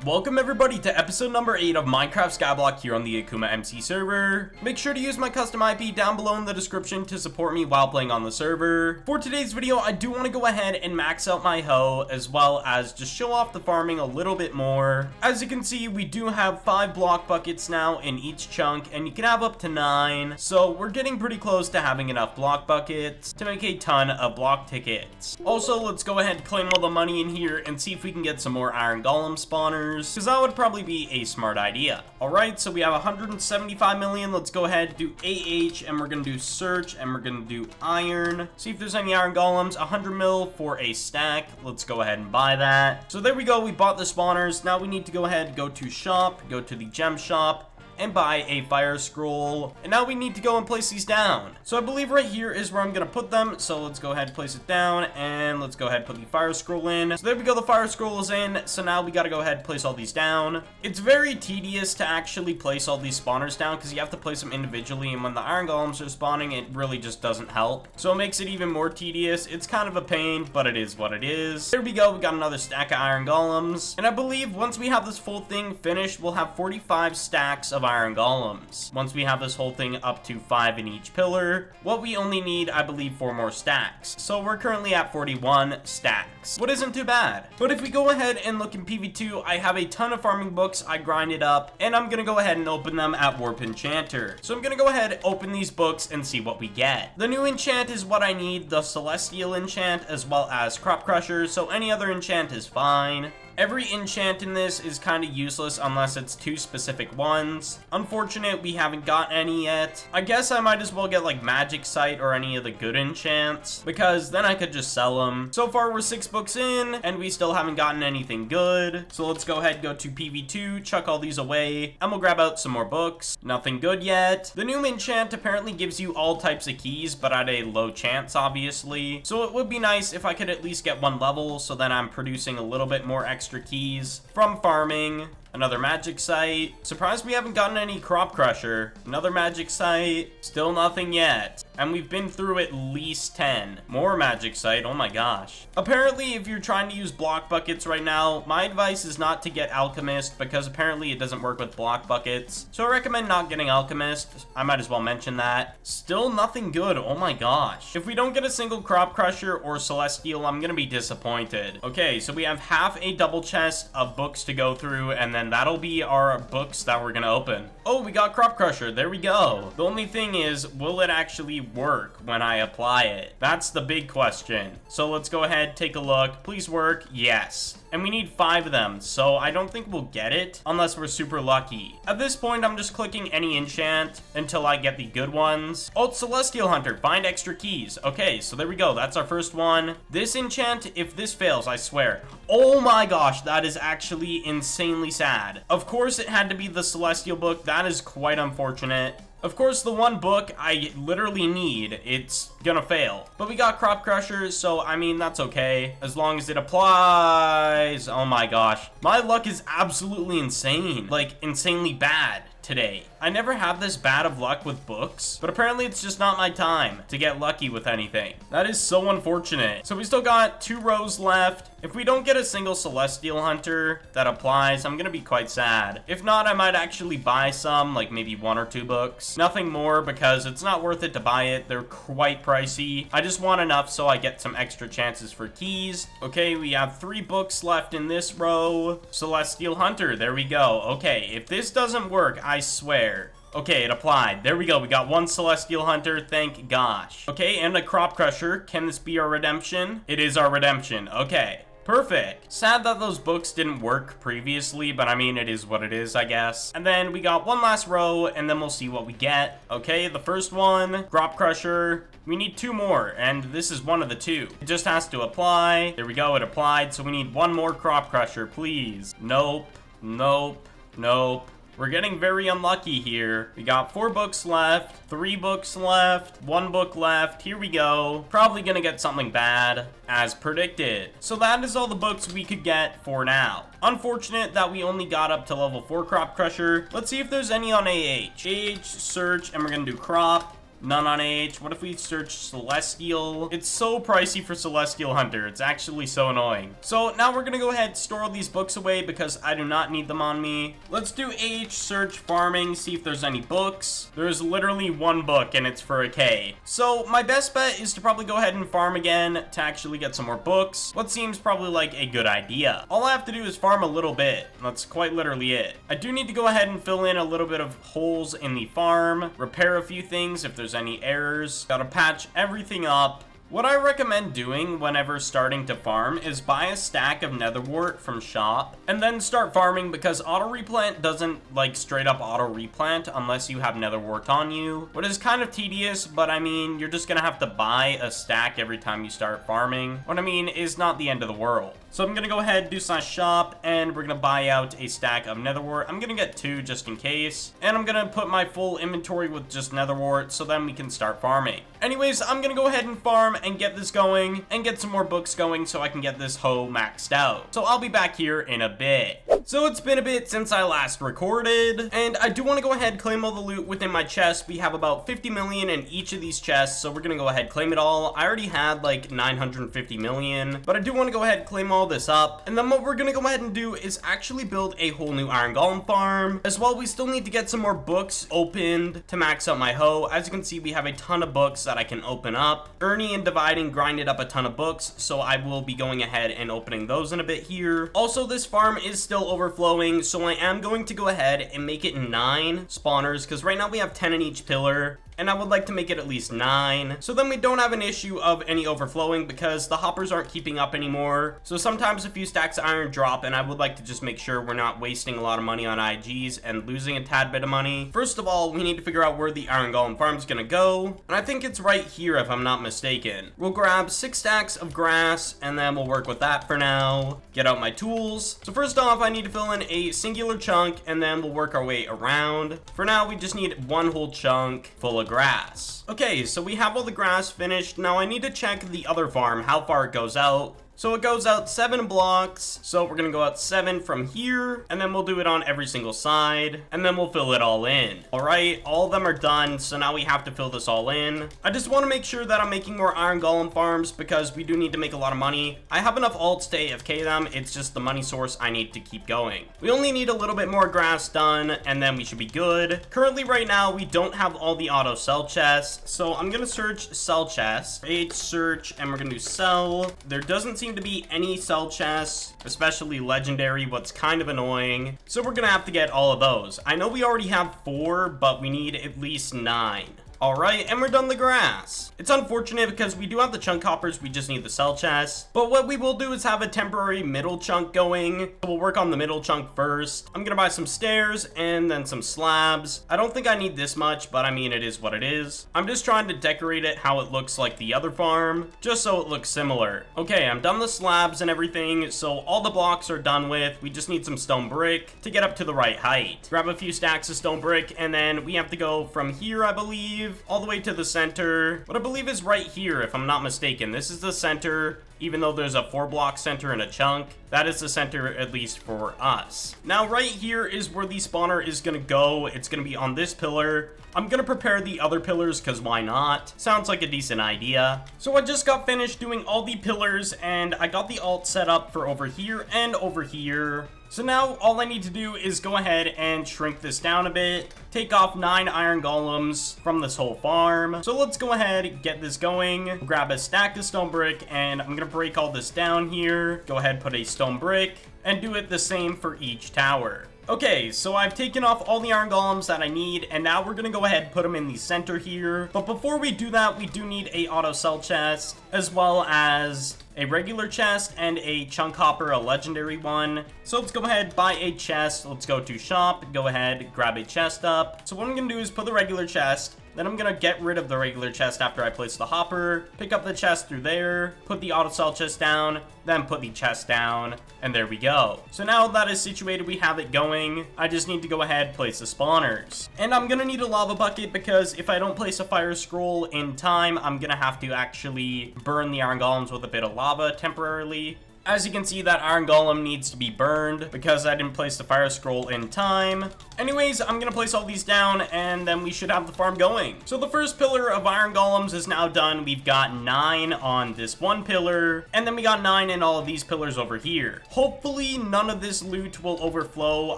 Welcome everybody to episode number 8 of Minecraft Skyblock here on the Akuma MC server. Make sure to use my custom IP down below in the description to support me while playing on the server. For today's video, I do want to go ahead and max out my hoe as well as just show off the farming a little bit more. As you can see, we do have 5 block buckets now in each chunk and you can have up to 9. So we're getting pretty close to having enough block buckets to make a ton of block tickets. Also, let's go ahead and claim all the money in here and see if we can get some more iron golem spawners, because that would probably be a smart idea. Alright, so we have 175 million. Let's go ahead and do AH, and we're going to do search, and we're going to do iron. See if there's any iron golems. 100 mil for a stack. Let's go ahead and buy that. So there we go. We bought the spawners. Now we need to go ahead, go to shop, go to the gem shop, and buy a fire scroll. And now we need to go and place these down. So I believe right here is where I'm gonna put them. So let's go ahead and place it down, and let's go ahead and put the fire scroll in. So there we go, the fire scroll is in. So now we gotta go ahead and place all these down. It's very tedious to actually place all these spawners down because you have to place them individually, and when the iron golems are spawning, it really just doesn't help. So it makes it even more tedious. It's kind of a pain, but it is what it is. There we go, we got another stack of iron golems. And I believe once we have this full thing finished, we'll have 45 stacks of iron golems. Once we have this whole thing up to 5 in each pillar, what we only need, I believe, 4 more stacks. So we're currently at 41 stacks, what isn't too bad. But if we go ahead and look in PV2, I have a ton of farming books. I grinded up, and I'm gonna go ahead and open them at Warp Enchanter. So I'm gonna go ahead, open these books, and see what we get. The new enchant is what I need, the Celestial enchant, as well as Crop Crusher, so any other enchant is fine. Every enchant in this is kind of useless unless it's 2 specific ones. Unfortunate, we haven't got any yet. I guess I might as well get like Magic Sight or any of the good enchants, because then I could just sell them. So far, we're 6 books in, and we still haven't gotten anything good. So let's go ahead and go to PV2, chuck all these away, and we'll grab out some more books. Nothing good yet. The new enchant apparently gives you all types of keys, but at a low chance, obviously. So it would be nice if I could at least get 1 level, so then I'm producing a little bit more extra keys from farming. Another Magic Sight. Surprised we haven't gotten any Crop Crusher. Another Magic Sight. Still nothing yet. And we've been through at least 10. More Magic Sight. Oh my gosh. Apparently, if you're trying to use block buckets right now, my advice is not to get Alchemist, because apparently it doesn't work with block buckets. So I recommend not getting Alchemist. I might as well mention that. Still nothing good. Oh my gosh. If we don't get a single Crop Crusher or Celestial, I'm gonna be disappointed. Okay, so we have half a double chest of books to go through, and then that'll be our books that we're gonna open. Oh, we got Crop Crusher. There we go. The only thing is, will it actually work when I apply it? That's the big question. So let's go ahead, take a look. Please work. Yes. And we need 5 of them, so I don't think we'll get it unless we're super lucky. At this point, I'm just clicking any enchant until I get the good ones. Oh, it's Celestial Hunter. Find extra keys. Okay, so there we go. That's our first one. This enchant, if this fails, I swear. Oh my gosh, that is actually insanely sad. Of course, it had to be the Celestial book. That is quite unfortunate. Of course, the one book I literally need, it's gonna fail. But we got Crop Crusher, so I mean, that's okay. As long as it applies. Oh my gosh. My luck is absolutely insane. Like, insanely bad today. I never have this bad of luck with books, but apparently it's just not my time to get lucky with anything. That is so unfortunate. So we still got 2 rows left. If we don't get a single Celestial Hunter that applies, I'm gonna be quite sad. If not, I might actually buy some, like maybe 1 or 2 books. Nothing more, because it's not worth it to buy it. They're quite pricey. I just want enough so I get some extra chances for keys. Okay, we have 3 books left in this row. Celestial Hunter, there we go. Okay, if this doesn't work, I swear. Okay, it applied. There we go. We got 1 Celestial Hunter. Thank gosh. Okay, and a Crop Crusher. Can this be our redemption? It is our redemption. Okay. Perfect. Sad that those books didn't work previously, but I mean, it is what it is, I guess. And then we got 1 last row, and then we'll see what we get. Okay, the first one, Crop Crusher. We need 2 more, and this is one of the 2. It just has to apply. There we go, it applied, so we need 1 more Crop Crusher, please. Nope, nope, nope. We're getting very unlucky here. We got 4 books left, 3 books left, 1 book left. Here we go. Probably gonna get something bad, as predicted. So that is all the books we could get for now. Unfortunate that we only got up to level 4 Crop Crusher. Let's see if there's any on AH. AH, search, and we're gonna do crop. None on H. What if we search Celestial? It's so pricey for Celestial Hunter. It's actually so annoying. So now we're gonna go ahead and store all these books away because I do not need them on me. Let's do H, search farming, see if there's any books. There's literally one book and it's for a K. So my best bet is to probably go ahead and farm again to actually get some more books. What seems probably like a good idea. All I have to do is farm a little bit. That's quite literally it. I do need to go ahead and fill in a little bit of holes in the farm, repair a few things if there's any errors. Gotta patch everything up. What I recommend doing whenever starting to farm is buy a stack of nether wart from shop and then start farming, because auto replant doesn't like straight up auto replant unless you have nether wart on you, what is kind of tedious, but I mean, you're just gonna have to buy a stack every time you start farming. What I mean is not the end of the world. So I'm gonna go ahead, do /shop, and we're gonna buy out a stack of nether wart. I'm gonna get 2 just in case, and I'm gonna put my full inventory with just nether wart so then we can start farming. Anyways, I'm gonna go ahead and farm and get this going and get some more books going so I can get this hoe maxed out. So I'll be back here in a bit. So it's been a bit since I last recorded, and I do want to go ahead and claim all the loot within my chest. We have about 50 million in each of these chests, so we're gonna go ahead and claim it all. I already had like 950 million, but I do want to go ahead and claim all this up. And then what we're gonna go ahead and do is actually build a whole new iron golem farm. As well, we still need to get some more books opened to max out my hoe. As you can see, we have a ton of books that I can open up. Ernie and Dividing grinded up a ton of books, so I will be going ahead and opening those in a bit here. Also, this farm is still overflowing, so I am going to go ahead and make it 9 spawners, because right now we have 10 in each pillar, and I would like to make it at least 9, so then we don't have an issue of any overflowing, because the hoppers aren't keeping up anymore. So sometimes a few stacks of iron drop, and I would like to just make sure we're not wasting a lot of money on IGs and losing a tad bit of money. First of all, we need to figure out where the iron golem farm is gonna go, and I think it's right here if I'm not mistaken. We'll grab 6 stacks of grass, and then we'll work with that for now. Get out my tools. So first off, I need to fill in a singular chunk, and then we'll work our way around. For now, we just need 1 whole chunk full of grass. Okay, so we have all the grass finished. Now I need to check the other farm, how far it goes out. So it goes out 7 blocks, so we're gonna go out 7 from here, and then we'll do it on every single side, and then we'll fill it all in. All right, all of them are done, so now we have to fill this all in. I just want to make sure that I'm making more iron golem farms, because we do need to make a lot of money. I have enough alts to AFK them, it's just the money source I need to keep going. We only need a little bit more grass done, and then we should be good. Currently, right now, we don't have all the auto sell chests, so I'm gonna search sell chest, H search, and we're gonna do sell. There doesn't seem to be any sell chests, especially legendary, what's kind of annoying. So we're gonna have to get all of those. I know we already have 4, but we need at least 9. All right, and we're done the grass. It's unfortunate because we do have the chunk hoppers, we just need the cell chest. But what we will do is have a temporary middle chunk going. We'll work on the middle chunk first. I'm gonna buy some stairs and then some slabs. I don't think I need this much, but I mean, it is what it is. I'm just trying to decorate it how it looks like the other farm, just so it looks similar. Okay, I'm done the slabs and everything, so all the blocks are done with. We just need some stone brick to get up to the right height. Grab a few stacks of stone brick, and then we have to go from here, I believe, all the way to the center. What I believe is right here, if I'm not mistaken. This is the center, even though there's a 4-block center and a chunk. That is the center, at least for us. Now, right here is where the spawner is gonna go. It's gonna be on this pillar. I'm gonna prepare the other pillars, because why not? Sounds like a decent idea. So I just got finished doing all the pillars, and I got the alt set up for over here and over here. So now all I need to do is go ahead and shrink this down a bit, take off 9 iron golems from this whole farm. So let's go ahead and get this going. Grab a stack of stone brick, and I'm gonna break all this down here. Go ahead, put a stone brick, and do it the same for each tower. Okay, so I've taken off all the iron golems that I need, and now we're gonna go ahead and put them in the center here. But before we do that, we do need a auto sell chest, as well as a regular chest and a chunk hopper, a legendary one. So let's go ahead, buy a chest. Let's go to shop, go ahead, grab a chest up. So what I'm gonna do is put the regular chest, then I'm gonna get rid of the regular chest after I place the hopper, pick up the chest through there, put the auto sell chest down, then put the chest down, and there we go. So now that is situated, we have it going. I just need to go ahead, place the spawners. And I'm gonna need a lava bucket, because if I don't place a fire scroll in time, I'm gonna have to actually burn the iron golems with a bit of lava temporarily. As you can see, that iron golem needs to be burned because I didn't place the fire scroll in time. Anyways, I'm gonna place all these down and then we should have the farm going. So the first pillar of iron golems is now done. We've got 9 on this one pillar, and then we got 9 in all of these pillars over here. Hopefully none of this loot will overflow.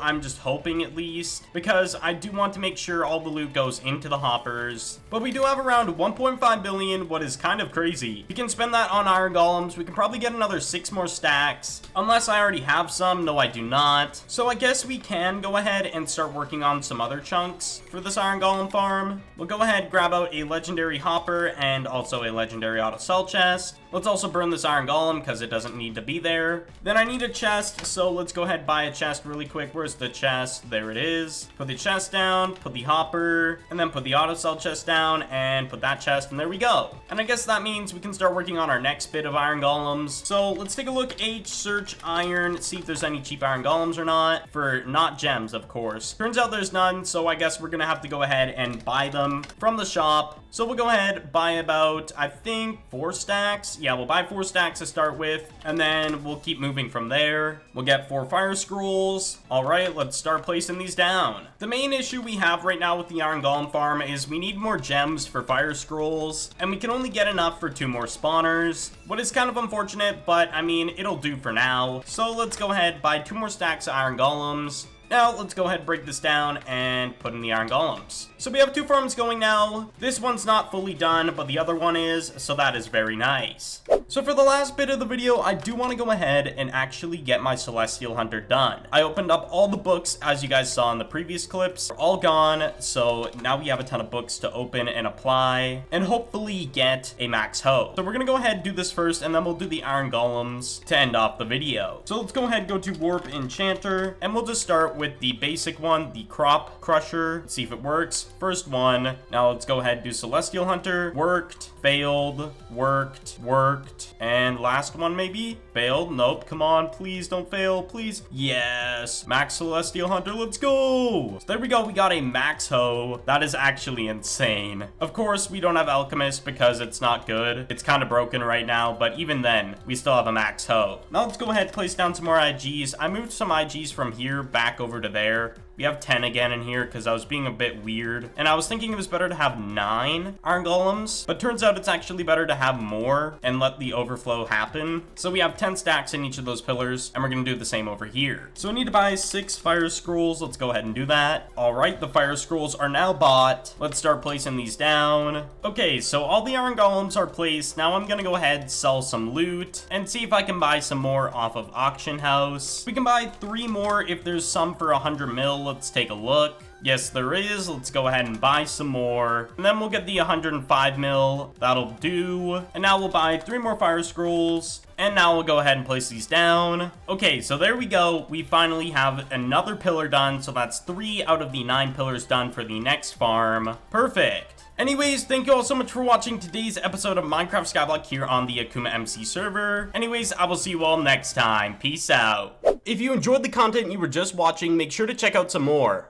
I'm just hoping at least, because I do want to make sure all the loot goes into the hoppers. But we do have around 1.5 billion, what is kind of crazy. We can spend that on iron golems. We can probably get another 6 more stacks, unless I already have some. No, I do not. So I guess we can go ahead and start working on some other chunks for this iron golem farm. We'll go ahead, grab out a legendary hopper and also a legendary auto cell chest. Let's also burn this iron golem because it doesn't need to be there. Then I need a chest, so let's go ahead and buy a chest really quick. Where's the chest? There it is. Put the chest down, put the hopper, and then put the auto cell chest down and put that chest, and there we go. And I guess that means we can start working on our next bit of iron golems. So let's take a look. H, search iron, see if there's any cheap iron golems or not. For not gems, of course. Turns out there's none, so I guess we're gonna have to go ahead and buy them from the shop. So we'll go ahead, buy about, I think, 4 stacks. Yeah, we'll buy 4 stacks to start with, and then we'll keep moving from there. We'll get 4 fire scrolls. All right, let's start placing these down. The main issue we have right now with the iron golem farm is we need more gems for fire scrolls, and we can only get enough for 2 more spawners. What is kind of unfortunate, but I mean, it'll do for now. So let's go ahead, buy 2 more stacks of iron golems. Now, let's go ahead and break this down and put in the iron golems. So we have 2 farms going now. This one's not fully done, but the other one is, so that is very nice. So for the last bit of the video, I do want to go ahead and actually get my Celestial Hunter done. I opened up all the books, as you guys saw in the previous clips. They're all gone, so now we have a ton of books to open and apply, and hopefully get a max hoe. So we're going to go ahead and do this first, and then we'll do the iron golems to end off the video. So let's go ahead and go to Warp Enchanter, and we'll just start with the basic one, the Crop Crusher. Let's see if it works. First one. Now let's go ahead and do Celestial Hunter. Worked, failed, worked, worked, and last one maybe? Failed. Nope. Come on, please don't fail, please. Yes. Max Celestial Hunter, let's go. So there we go. We got a max hoe. That is actually insane. Of course, we don't have Alchemist because it's not good. It's kind of broken right now, but even then, we still have a max hoe. Now let's go ahead and place down some more IGs. I moved some IGs from here back over to there. We have 10 again in here because I was being a bit weird. And I was thinking it was better to have 9 iron golems, but turns out it's actually better to have more and let the overflow happen. So we have 10 stacks in each of those pillars, and we're gonna do the same over here. So I need to buy 6 fire scrolls. Let's go ahead and do that. All right, the fire scrolls are now bought. Let's start placing these down. Okay, so all the iron golems are placed. Now I'm gonna go ahead, sell some loot, and see if I can buy some more off of Auction House. We can buy 3 more if there's some for 100 mil. Let's take a look. Yes, there is. Let's go ahead and buy some more. And then we'll get the 105 mil. That'll do. And now we'll buy 3 more fire scrolls. And now we'll go ahead and place these down. Okay, so there we go. We finally have another pillar done. So that's 3 out of the 9 pillars done for the next farm. Perfect. Anyways, thank you all so much for watching today's episode of Minecraft Skyblock here on the Akuma MC server. Anyways, I will see you all next time. Peace out. If you enjoyed the content you were just watching, make sure to check out some more.